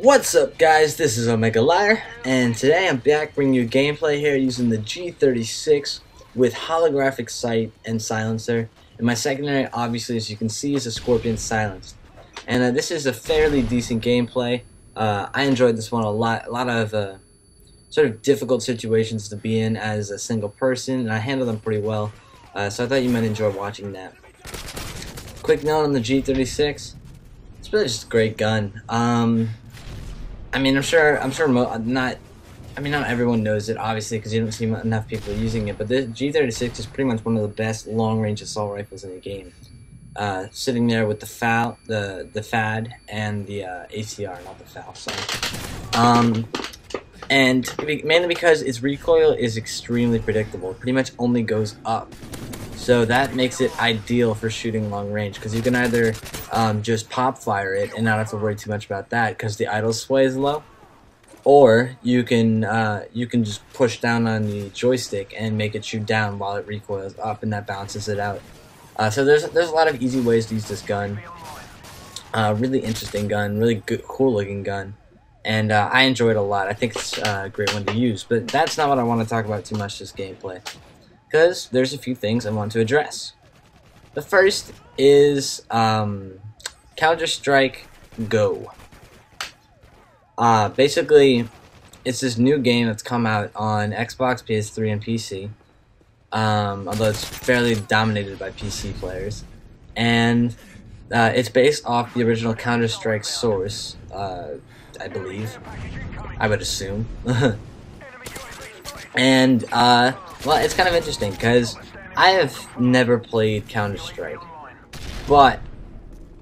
What's up guys, this is OmegaLiar, and today I'm back bringing you gameplay here using the G36 with holographic sight and silencer, and my secondary obviously as you can see is a Scorpion silenced. And this is a fairly decent gameplay. I enjoyed this one a lot of sort of difficult situations to be in as a single person, and I handled them pretty well, so I thought you might enjoy watching that. Quick note on the G36, it's really just a great gun. I'm sure not everyone knows it, obviously, because you don't see enough people using it, but the G36 is pretty much one of the best long-range assault rifles in the game. Sitting there with the FAD and the ACR, not the FAL, sorry. And mainly because its recoil is extremely predictable. It pretty much only goes up. So that makes it ideal for shooting long range, because you can either just pop fire it and not have to worry too much about that because the idle sway is low, or you can just push down on the joystick and make it shoot down while it recoils up, and that balances it out. So there's a lot of easy ways to use this gun. Really interesting gun, really good, cool looking gun, and I enjoy it a lot. I think it's a great one to use, but that's not what I want to talk about too much this gameplay, because there's a few things I want to address. The first is Counter-Strike Go. Basically, it's this new game that's come out on Xbox, PS3, and PC. Although it's fairly dominated by PC players. And it's based off the original Counter-Strike source, I believe. I would assume. And, well, it's kind of interesting, because I have never played Counter-Strike, but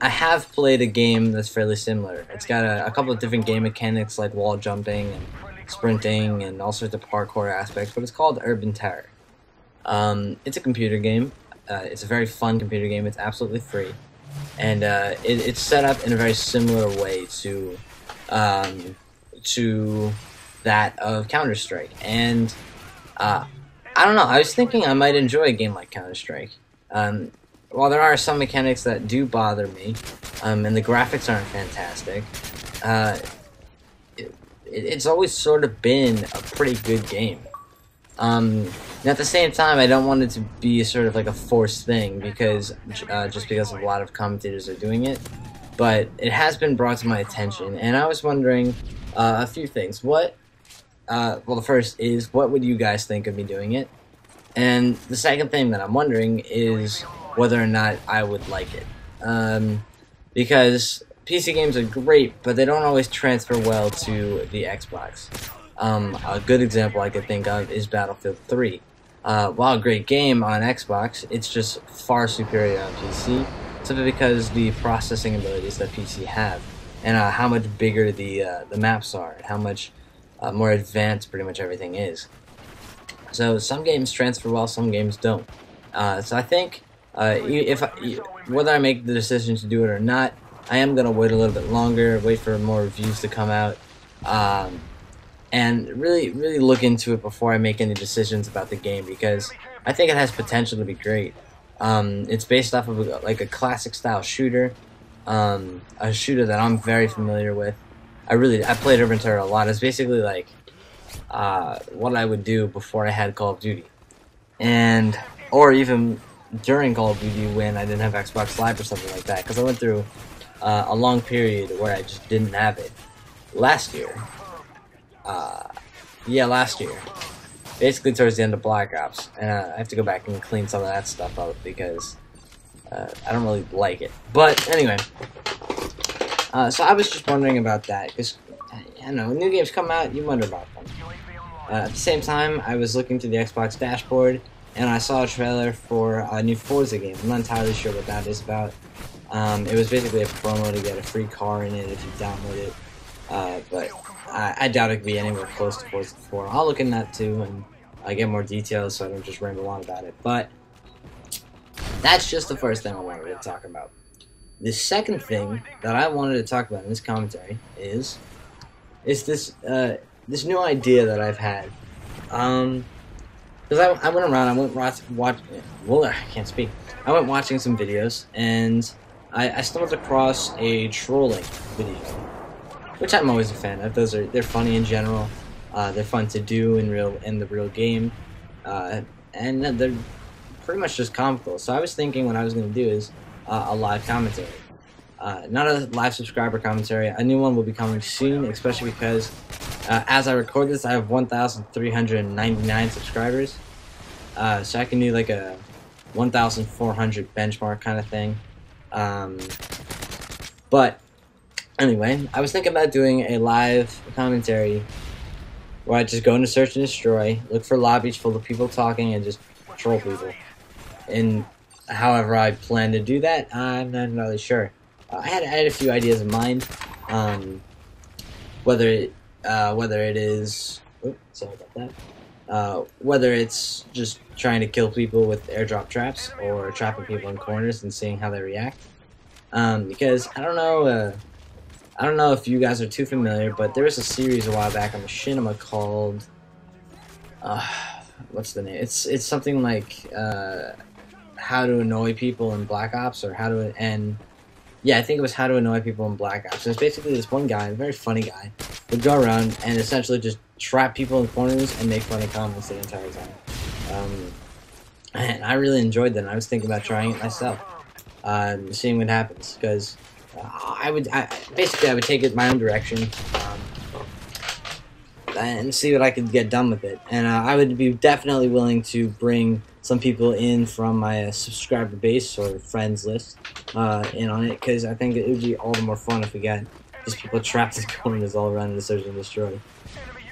I have played a game that's fairly similar. It's got a couple of different game mechanics, like wall jumping and sprinting and all sorts of parkour aspects, but it's called Urban Terror. It's a computer game. It's a very fun computer game. It's absolutely free, and it's set up in a very similar way to that of Counter-Strike. And I don't know, I was thinking I might enjoy a game like Counter-Strike. While there are some mechanics that do bother me, and the graphics aren't fantastic, it's always sort of been a pretty good game. And at the same time, I don't want it to be sort of like a forced thing, because just because a lot of commentators are doing it, but it has been brought to my attention, and I was wondering a few things. Well, the first is, what would you guys think of me doing it? And the second thing that I'm wondering is whether or not I would like it. Because PC games are great, but they don't always transfer well to the Xbox. A good example I could think of is Battlefield 3. While a great game on Xbox, it's just far superior on PC, simply because the processing abilities that PC have, and how much bigger the maps are, and how much more advanced pretty much everything is. So some games transfer well, some games don't. So I think whether I make the decision to do it or not, I am going to wait a little bit longer, wait for more reviews to come out, and really look into it before I make any decisions about the game, because I think it has potential to be great. It's based off of a classic style shooter, a shooter that I'm very familiar with. I played Urban Terror a lot. It's basically like what I would do before I had Call of Duty, or even during Call of Duty when I didn't have Xbox Live or something like that, because I went through a long period where I just didn't have it. Last year, basically towards the end of Black Ops, and I have to go back and clean some of that stuff up because I don't really like it. But anyway. So I was just wondering about that, because, I know, new games come out, you wonder about them. At the same time, I was looking to the Xbox dashboard, and I saw a trailer for a new Forza game. I'm not entirely sure what that is about. It was basically a promo to get a free car in it if you download it, but I doubt it could be anywhere close to Forza 4. I'll look in that too, and I get more details so I don't just ramble on about it. But that's just the first thing I wanted to talk about. The second thing that I wanted to talk about in this commentary is this this new idea that I've had. Because I went around, I can't speak. I went watching some videos, and I stumbled across a trolling video. which I'm always a fan of. They're funny in general. They're fun to do in the real game, and they're pretty much just comical. So I was thinking what I was going to do is a live commentary. Not a live subscriber commentary. A new one will be coming soon, especially because as I record this, I have 1,399 subscribers. So I can do like a 1,400 benchmark kind of thing. But anyway, I was thinking about doing a live commentary where I just go into search and destroy, look for lobbies full of people talking, and just troll people. And however I plan to do that, I'm not really sure. I had a few ideas in mind. Whether it is, sorry about that. Whether it's just trying to kill people with airdrop traps or trapping people in corners and seeing how they react. Because I don't know if you guys are too familiar, but there was a series a while back on Machinima called what's the name? It's something like how to annoy people in Black Ops, or yeah, I think it was How to Annoy People in Black Ops. And it's basically this one guy, a very funny guy, would go around and essentially just trap people in corners and make funny comments the entire time. And I really enjoyed that, and I was thinking about trying it myself, seeing what happens, because I would take it my own direction, and see what I could get done with it. And I would be definitely willing to bring some people in from my subscriber base or friends list in on it, because I think it would be all the more fun if we got just people trapped in corners all around the search and destroy.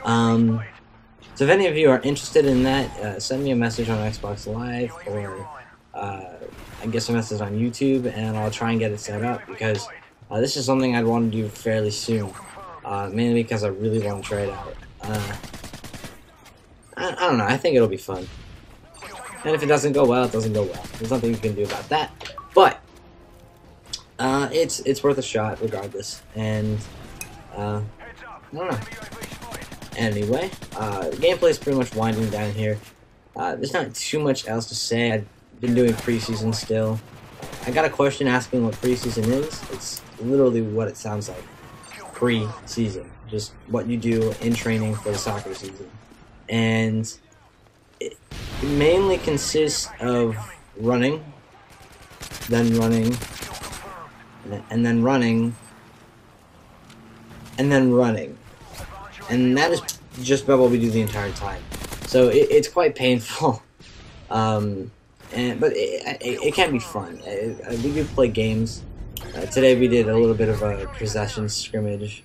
So if any of you are interested in that, send me a message on Xbox Live, or I guess a message on YouTube, and I'll try and get it set up, because this is something I'd want to do fairly soon, mainly because I really want to try it out. I don't know, I think it'll be fun. And if it doesn't go well, it doesn't go well. There's nothing you can do about that. But it's worth a shot regardless. And I don't know. Anyway, the gameplay is pretty much winding down here. There's not too much else to say. I've been doing preseason still. I got a question asking what preseason is. It's literally what it sounds like. Pre-season. Just what you do in training for the soccer season. And it mainly consists of running, then running, and then running, and then running. And that is just about what we do the entire time. So it's quite painful, but it can be fun. We do play games. Today we did a little bit of a possession scrimmage.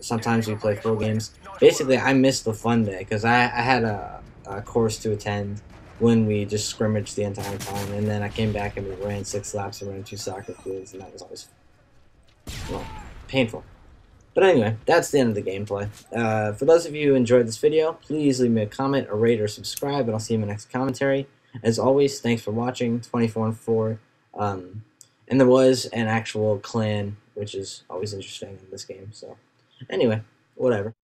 Sometimes we play full games. Basically, I missed the fun day because I had a course to attend when we just scrimmaged the entire time, and then I came back and we ran 6 laps around 2 soccer fields, and that was always, well, painful. But anyway, that's the end of the gameplay. For those of you who enjoyed this video, please leave me a comment, a rate, or subscribe, and I'll see you in my next commentary. As always, thanks for watching. 24-4. And there was an actual clan, which is always interesting in this game. So, anyway, whatever.